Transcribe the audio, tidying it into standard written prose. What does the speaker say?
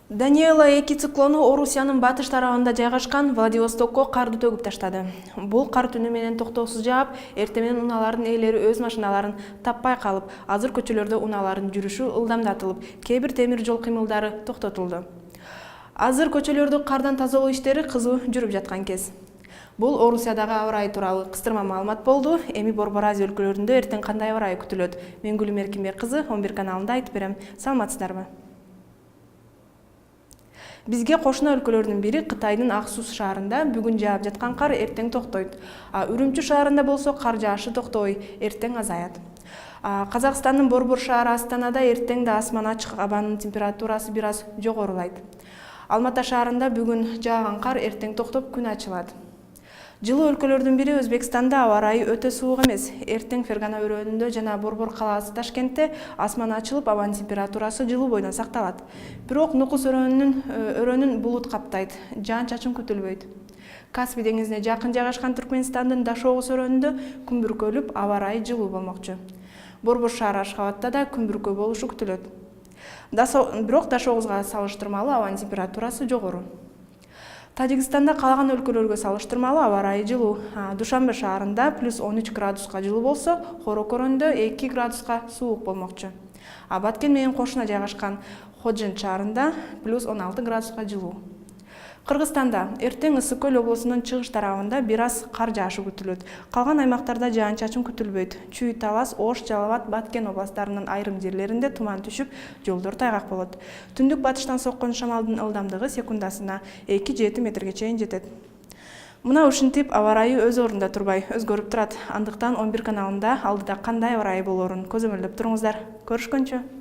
Даниэла 2 циклону Орусиянын батыш тарабында жайгашкан Владивостокко карды төгүп таштады. Бул кар түнү менен токтоосуз жаап, эртең менен унаалардын ээлери өз машиналарын таппай калып, азыр көчөлөрдө унаалардын жүрүшү ылдамдатылып, кээ бир темир жол кыймылдары токтотулду. Азыр көчөлөрдү кардан тазалоо иштери кызуу жүрүп жаткан кез. Бул Орусиядагы аба ырайы тууралуу кыстырма маалымат болду. Эми Борбор Азия өлкөлөрүндө эртең кандай аба ырайы күтүлөт? Мен Гүлүм Эркинбек кызы 11 каналында айтып берем. Саламатсыздарбы? Бизге кошуна өлкөлөрдүн бири Кытайдын Аксус шаарында бүгүн жаап жаткан кар эртең токтойт. Үрүмчү шаарында болсо кар жаашы токтобой, эртең азаят. Казакстандын Борбор шаары Астанада эртең да асман ачык, абанын температурасы бир аз жогорулайт. Алмата шаарында бүгүн жааган кар эртең токтоп күн ачылат. Жылуу өлкөлөрдүн бири Өзбекстанда аба ырайы өтө суук эмес. Эртең Фергана өрөөнүндө жана Борбор калаасы Ташкентте асман ачылып, абанын температурасы жылуу бойдон сакталат. Бирок Нукус өрөөнүн булут каптайт, жаан-чачын күтүлбөйт. Каспий деңизине жакын жайгашкан Түркмөнстандын Дашогуз өрөөнүндө күн бүркөлүп, аба ырайы жылуу болмокчу. Борбор шаары Ашхабадта да күн бүркөө болушу күтүлөт. Бирок Дашогузга салыштырмалуу абанын температурасы жогору. Тажикстанда калаган өлкөлөргө салыштырмалуу аба ырайы жылуу. Душанбе шаарында +13 градуска жылуу болсо, Хорокорөндө 2 градуска суук болмокчу. Баткен менен кошуна жайгашкан Ходжент шаарында +16 градуска жылуу. Кыргызстанда эртең Ысык Көл облусунун чыгыш тарабында бир аз кар жаашы күтүлөт. Калган аймактарда жаан-чачын күтүлбөйт. Чүй, Талас, Ош, Жалал Абад, Баткен областарынын айрым жерлеринде туман түшүп, жолдор тайгак болот. Түндүк батыштан соккон шамалдын ылдамдыгы секундасына 2-7 метрге чейин жетет. Мына ушинтип аба ырайы өз орунда турбай, өзгөрүп турат. Андыктан 11 каналында алдыда кандай аба ырайы болоорун көзөмөлдөп туруңуздар. Көрүшкөнчө.